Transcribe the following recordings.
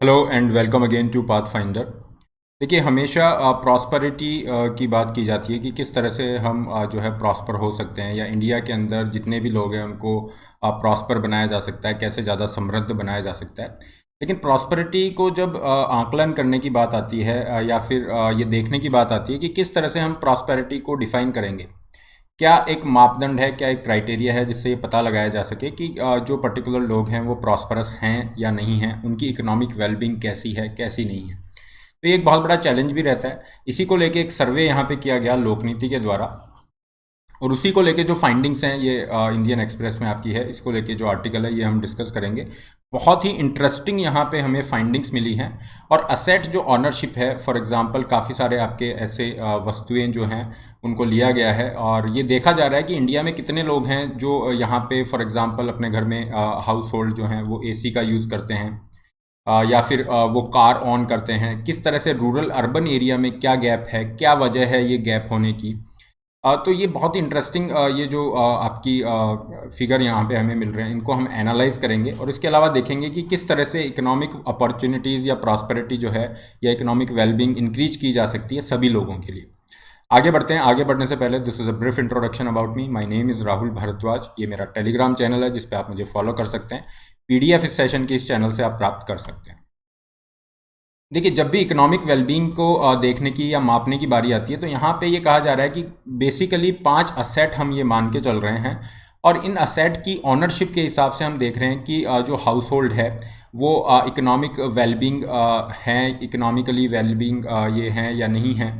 Hello and welcome again to Path Finder. देखिए, हमेशा prosperity की बात की जाती है कि किस तरह से हम जो है प्रॉस्पर हो सकते हैं, या इंडिया के अंदर जितने भी लोग हैं उनको प्रॉस्पर बनाया जा सकता है, कैसे ज़्यादा समृद्ध बनाया जा सकता है। लेकिन प्रॉस्पेरिटी को जब आकलन करने की बात आती है, या फिर ये देखने की बात आती है कि किस तरह से हम प्रॉस्पेरिटी को डिफ़ाइन करेंगे, क्या एक मापदंड है, क्या एक क्राइटेरिया है जिससे ये पता लगाया जा सके कि जो पर्टिकुलर लोग हैं वो प्रॉस्परस हैं या नहीं हैं, उनकी इकोनॉमिक वेलबींग कैसी है, कैसी नहीं है। तो ये एक बहुत बड़ा चैलेंज भी रहता है। इसी को लेके एक सर्वे यहाँ पे किया गया लोकनीति के द्वारा, और उसी को लेके जो फाइंडिंग्स हैं ये इंडियन एक्सप्रेस में आपकी है। इसको लेके जो आर्टिकल है ये हम डिस्कस करेंगे। बहुत ही इंटरेस्टिंग यहाँ पे हमें फाइंडिंग्स मिली हैं। और असेट जो ऑनरशिप है, फॉर एग्जांपल काफ़ी सारे आपके ऐसे वस्तुएं जो हैं उनको लिया गया है, और ये देखा जा रहा है कि इंडिया में कितने लोग हैं जो यहाँ पे फॉर एग्जांपल अपने घर में हाउस होल्ड जो हैं वो एसी का यूज़ करते हैं, या फिर वो कार ऑन करते हैं। किस तरह से रूरल अर्बन एरिया में क्या गैप है, क्या वजह है ये गैप होने की। तो ये बहुत ही इंटरेस्टिंग ये जो आपकी फिगर यहाँ पे हमें मिल रहे हैं, इनको हम एनालाइज करेंगे, और इसके अलावा देखेंगे कि किस तरह से इकोनॉमिक अपॉर्चुनिटीज़ या प्रॉस्पेरिटी जो है या इकोनॉमिक वेलबींग इंक्रीज की जा सकती है सभी लोगों के लिए। आगे बढ़ते हैं। आगे बढ़ने से पहले this is a brief introduction about me. My name is Rahul Bhardwaj. ये मेरा टेलीग्राम चैनल है जिस पे आप मुझे फॉलो कर सकते हैं। पीडीएफ इस सेशन की इस चैनल से आप प्राप्त कर सकते हैं। देखिए, जब भी इकोनॉमिक वेलबींग को देखने की या मापने की बारी आती है तो यहाँ पे ये कहा जा रहा है कि बेसिकली 5 असेट हम ये मान के चल रहे हैं, और इन असेट की ऑनरशिप के हिसाब से हम देख रहे हैं कि जो हाउस होल्ड है वो इकोनॉमिक वेलबींग है, इकोनॉमिकली वेलबींग ये हैं या नहीं है।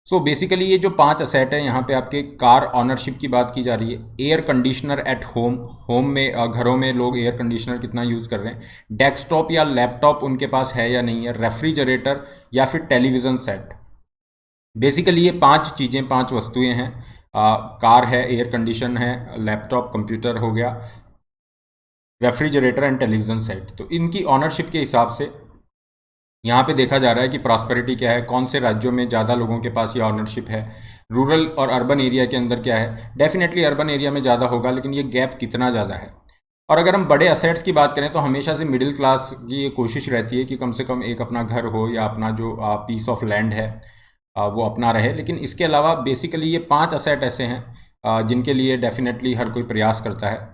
सो बेसिकली ये जो 5 असेट है, यहाँ पे आपके कार ऑनरशिप की बात की जा रही है। Air conditioner at home, home में घरों में लोग एयर कंडीशनर कितना यूज़ कर रहे हैं। डेस्कटॉप या लैपटॉप उनके पास है या नहीं है। रेफ्रिजरेटर या फिर टेलीविज़न सेट। बेसिकली ये 5 चीज़ें, 5 वस्तुएं हैं। कार है, एयर कंडीशन है, लैपटॉप कंप्यूटर हो गया, रेफ्रिजरेटर एंड टेलीविज़न सेट। तो इनकी ऑनरशिप के हिसाब से यहाँ पे देखा जा रहा है कि प्रॉस्पेरिटी क्या है, कौन से राज्यों में ज़्यादा लोगों के पास ये ऑनरशिप है, रूरल और अर्बन एरिया के अंदर क्या है। डेफिनेटली अर्बन एरिया में ज़्यादा होगा, लेकिन ये गैप कितना ज़्यादा है। और अगर हम बड़े असेट्स की बात करें तो हमेशा से मिडिल क्लास की ये कोशिश रहती है कि कम से कम एक अपना घर हो, या अपना जो पीस ऑफ लैंड है वो अपना रहे। लेकिन इसके अलावा बेसिकली ये 5 असेट ऐसे हैं जिनके लिए डेफिनेटली हर कोई प्रयास करता है।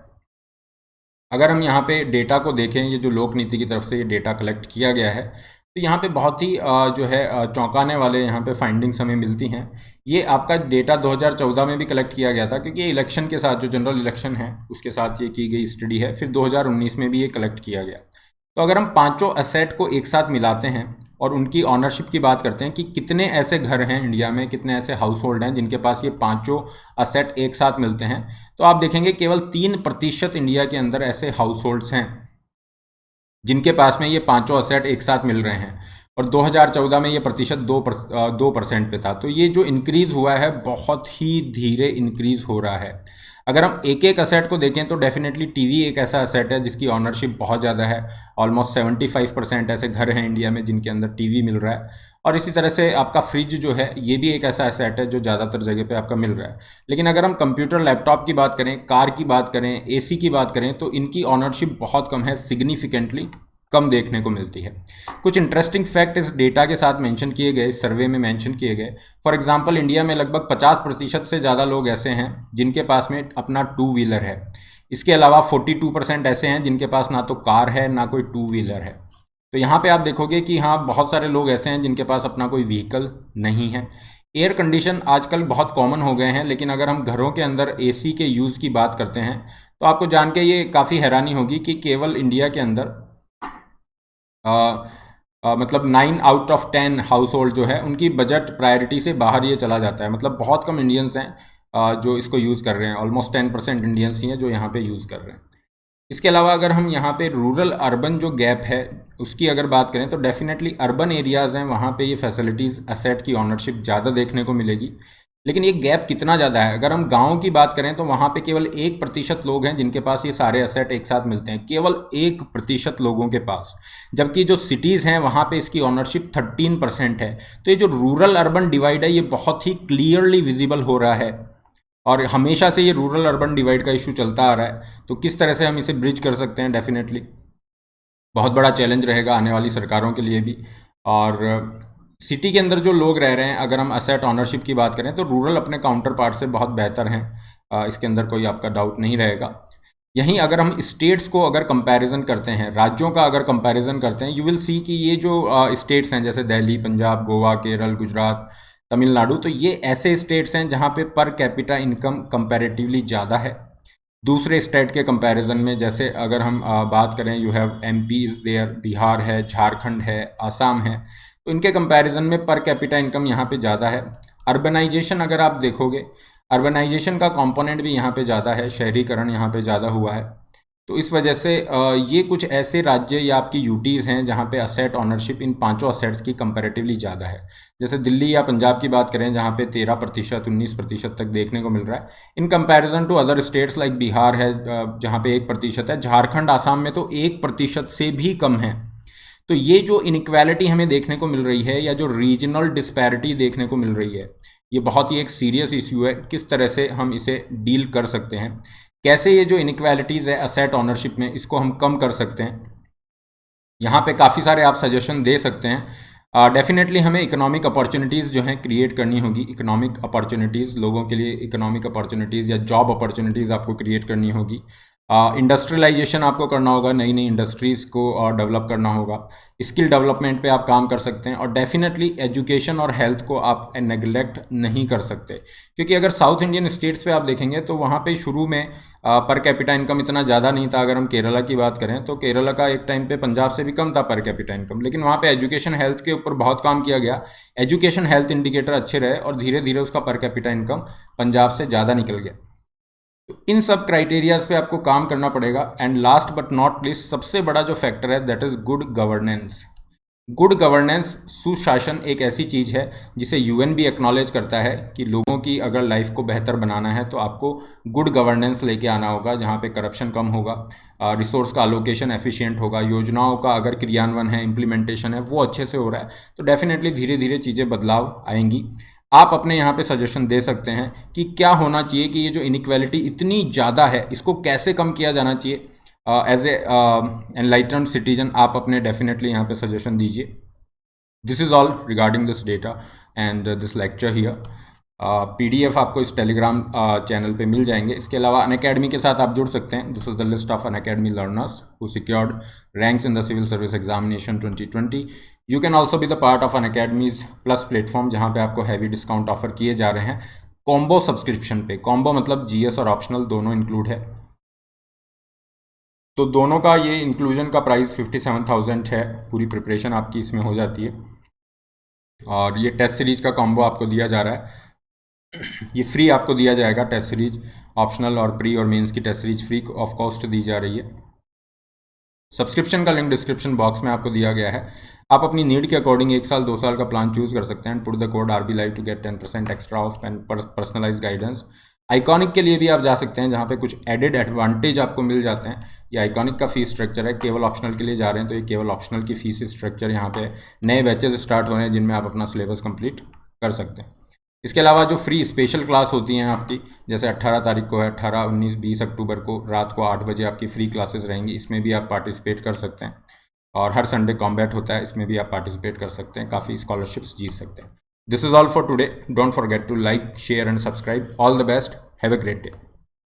अगर हम यहाँ पे डेटा को देखें, ये जो लोक नीति की तरफ से ये डेटा कलेक्ट किया गया है, तो यहाँ पे बहुत ही जो है चौंकाने वाले यहाँ पे फाइंडिंग्स हमें मिलती हैं। ये आपका डेटा 2014 में भी कलेक्ट किया गया था, क्योंकि ये इलेक्शन के साथ, जो जनरल इलेक्शन है उसके साथ ये की गई स्टडी है। फिर 2019 में भी ये कलेक्ट किया गया। तो अगर हम पांचों असेट को एक साथ मिलाते हैं और उनकी ऑनरशिप की बात करते हैं कि कितने ऐसे घर हैं इंडिया में, कितने ऐसे हाउस होल्ड हैं जिनके पास ये पांचों असेट एक साथ मिलते हैं, तो आप देखेंगे केवल 3% इंडिया के अंदर ऐसे हाउस होल्ड्स हैं जिनके पास में ये पांचों असेट एक साथ मिल रहे हैं। और 2014 में ये प्रतिशत 2% पे था। तो ये जो इंक्रीज़ हुआ है बहुत ही धीरे इंक्रीज़ हो रहा है। अगर हम एक एक असेट को देखें तो डेफिनेटली टीवी एक ऐसा असेट है जिसकी ऑनरशिप बहुत ज़्यादा है। ऑलमोस्ट 75% ऐसे घर हैं इंडिया में जिनके अंदर टीवी मिल रहा है। और इसी तरह से आपका फ्रिज जो है ये भी एक ऐसा असेट है जो ज़्यादातर जगह पे आपका मिल रहा है। लेकिन अगर हम कंप्यूटर, लैपटॉप की बात करें, कार की बात करें, एसी की बात करें, तो इनकी ऑनरशिप बहुत कम है, सिग्निफिकेंटली कम देखने को मिलती है। कुछ इंटरेस्टिंग फैक्ट इस डेटा के साथ मेंशन किए गए, इस सर्वे में मेंशन किए गए। फॉर एग्जांपल, इंडिया में लगभग 50% से ज़्यादा लोग ऐसे हैं जिनके पास में अपना टू व्हीलर है। इसके अलावा 42% ऐसे हैं जिनके पास ना तो कार है ना कोई टू व्हीलर है। तो यहाँ पे आप देखोगे कि हाँ, बहुत सारे लोग ऐसे हैं जिनके पास अपना कोई व्हीकल नहीं है। एयर कंडीशन आजकल बहुत कॉमन हो गए हैं, लेकिन अगर हम घरों के अंदर एसी के यूज़ की बात करते हैं तो आपको जान के ये काफ़ी हैरानी होगी कि केवल इंडिया के अंदर मतलब 9 आउट ऑफ 10 हाउस होल्ड जो है उनकी बजट प्रायोरिटी से बाहर ये चला जाता है। मतलब बहुत कम इंडियंस हैं जो इसको यूज़ कर रहे हैं। ऑलमोस्ट 10% इंडियंस ही हैं जो यहाँ पे यूज़ कर रहे हैं। इसके अलावा अगर हम यहाँ पे रूरल अर्बन जो गैप है उसकी अगर बात करें तो डेफिनेटली अर्बन एरियाज़ हैं, वहाँ पे ये फैसिलिटीज़, एसेट की ऑनरशिप ज़्यादा देखने को मिलेगी। लेकिन ये गैप कितना ज़्यादा है, अगर हम गाँव की बात करें तो वहाँ पे केवल 1% लोग हैं जिनके पास ये सारे एसेट एक साथ मिलते हैं, केवल 1% लोगों के पास। जबकि जो सिटीज़ हैं वहाँ पे इसकी ऑनरशिप 13% है। तो ये जो रूरल अर्बन डिवाइड है ये बहुत ही क्लियरली विजिबल हो रहा है, और हमेशा से ये रूरल अर्बन डिवाइड का इशू चलता आ रहा है। तो किस तरह से हम इसे ब्रिज कर सकते हैं, डेफिनेटली बहुत बड़ा चैलेंज रहेगा आने वाली सरकारों के लिए भी। और सिटी के अंदर जो लोग रह रहे हैं, अगर हम असेट ऑनरशिप की बात करें तो रूरल अपने काउंटर पार्ट से बहुत बेहतर हैं, इसके अंदर कोई आपका डाउट नहीं रहेगा। यहीं अगर हम स्टेट्स को अगर कंपैरिजन करते हैं, राज्यों का अगर कंपैरिजन करते हैं, यू विल सी कि ये जो स्टेट्स हैं जैसे दिल्ली, पंजाब, गोवा, केरल, गुजरात, तमिलनाडु, तो ये ऐसे स्टेट्स हैं जहाँ पे पर कैपिटा इनकम कंपैरेटिवली ज़्यादा है दूसरे स्टेट के कंपैरिजन में। जैसे अगर हम बात करें, you have MP is there, Bihar है, झारखंड है, आसाम है, तो इनके कंपैरिजन में पर कैपिटा इनकम यहाँ पे ज़्यादा है। अर्बनाइजेशन अगर आप देखोगे, अर्बनाइजेशन का कंपोनेंट भी यहाँ पे ज़्यादा है, शहरीकरण यहाँ पे ज़्यादा हुआ है। तो इस वजह से ये कुछ ऐसे राज्य या आपकी यूटीज़ हैं जहाँ पे असेट ऑनरशिप इन पांचों असेट्स की कंपैरेटिवली ज़्यादा है। जैसे दिल्ली या पंजाब की बात करें जहाँ पे 13%, 19% तक देखने को मिल रहा है, in comparison to other states like Bihar है जहाँ पे 1% है, झारखंड, आसाम में तो 1% से भी कम है। तो ये जो इनइक्वालिटी हमें देखने को मिल रही है या जो रीजनल डिस्पैरिटी देखने को मिल रही है, ये बहुत ही एक सीरियस इश्यू है। किस तरह से हम इसे डील कर सकते हैं, कैसे ये जो इनइक्वालिटीज़ है असेट ऑनरशिप में, इसको हम कम कर सकते हैं, यहाँ पे काफ़ी सारे आप सजेशन दे सकते हैं। डेफिनेटली हमें इकोनॉमिक अपॉर्चुनिटीज़ जो हैं क्रिएट करनी होगी। इकोनॉमिक अपॉर्चुनिटीज़, लोगों के लिए इकोनॉमिक अपॉर्चुनिटीज़ या जॉब अपॉर्चुनिटीज़ आपको क्रिएट करनी होगी। इंडस्ट्रियलाइजेशन आपको करना होगा, नई नई इंडस्ट्रीज़ को डेवलप करना होगा। स्किल डेवलपमेंट पे आप काम कर सकते हैं, और डेफिनेटली एजुकेशन और हेल्थ को आप नेग्लेक्ट नहीं कर सकते, क्योंकि अगर साउथ इंडियन स्टेट्स पे आप देखेंगे तो वहाँ पे शुरू में पर कैपिटा इनकम इतना ज़्यादा नहीं था। अगर हम केरला की बात करें तो केरला का एक टाइम पे पंजाब से भी कम था पर कैपिटा इनकम, लेकिन वहाँ पे एजुकेशन हेल्थ के ऊपर बहुत काम किया गया। एजुकेशन हेल्थ इंडिकेटर अच्छे रहे और धीरे धीरे उसका पर कैपिटा इनकम पंजाब से ज़्यादा निकल गया। तो इन सब क्राइटेरियाज पे आपको काम करना पड़ेगा। And last but not least, सबसे बड़ा जो फैक्टर है that is good governance. Good governance, सुशासन एक ऐसी चीज़ है जिसे यूएन भी एक्नॉलेज करता है कि लोगों की अगर लाइफ को बेहतर बनाना है तो आपको गुड गवर्नेंस लेके आना होगा, जहाँ पे करप्शन कम होगा, रिसोर्स का अलोकेशन एफिशिएंट होगा, योजनाओं का अगर क्रियान्वयन है, इम्प्लीमेंटेशन है, वो अच्छे से हो रहा है, तो डेफिनेटली धीरे धीरे चीज़ें बदलाव आएंगी। आप अपने यहाँ पे सजेशन दे सकते हैं कि क्या होना चाहिए, कि ये जो इनइक्वालिटी इतनी ज़्यादा है इसको कैसे कम किया जाना चाहिए। एज ए एनलाइटेंड सिटीजन आप अपने डेफिनेटली यहाँ पे सजेशन दीजिए। This is all regarding this data and this lecture here. PDF आपको इस टेलीग्राम चैनल पे मिल जाएंगे। इसके अलावा अनअकैडमी के साथ आप जुड़ सकते हैं। This is the list of Unacademy learners who secured ranks in the civil service examination 2020। You can also be the part of Unacademy's plus platform, जहाँ पे आपको हैवी डिस्काउंट ऑफर किए जा रहे हैं कॉम्बो सब्सक्रिप्शन पे। कॉम्बो मतलब GS और ऑप्शनल दोनों इंक्लूड है, तो दोनों का ये इंक्लूजन का प्राइस 57,000 है। पूरी प्रिपरेशन आपकी इसमें हो जाती है, और ये टेस्ट सीरीज का कॉम्बो आपको दिया जा रहा है। ये फ्री आपको दिया जाएगा। टेस्ट सीरीज ऑप्शनल और प्री और मेंस की test series free of cost दी जा रही है। सब्सक्रिप्शन का लिंक डिस्क्रिप्शन बॉक्स में आपको दिया गया है। आप अपनी नीड के अकॉर्डिंग 1 साल 2 साल का प्लान चूज कर सकते हैं। Put the code RB Live to get 10% extra off and personalise guidance. Iconic के लिए भी आप जा सकते हैं, जहाँ पे कुछ एडेड एडवांटेज आपको मिल जाते हैं। ये आइकॉनिक का फीस स्ट्रक्चर है। केवल ऑप्शनल के लिए जा रहे हैं तो ये केवल ऑप्शनल की फीस स्ट्रक्चर, यहाँ पे नए बैचेज स्टार्ट हो रहे हैं जिनमें आप अपना सिलेबस कंप्लीट कर सकते हैं। इसके अलावा जो फ्री स्पेशल क्लास होती हैं आपकी, जैसे 18 तारीख को है, 18, 19, 20 अक्टूबर को रात को 8 बजे आपकी फ्री क्लासेस रहेंगी, इसमें भी आप पार्टिसिपेट कर सकते हैं। और हर संडे कॉम्बैट होता है, इसमें भी आप पार्टिसिपेट कर सकते हैं, काफ़ी स्कॉलरशिप्स जीत सकते हैं। This is all for today. Don't forget to like, share and subscribe. All the best, have a great day.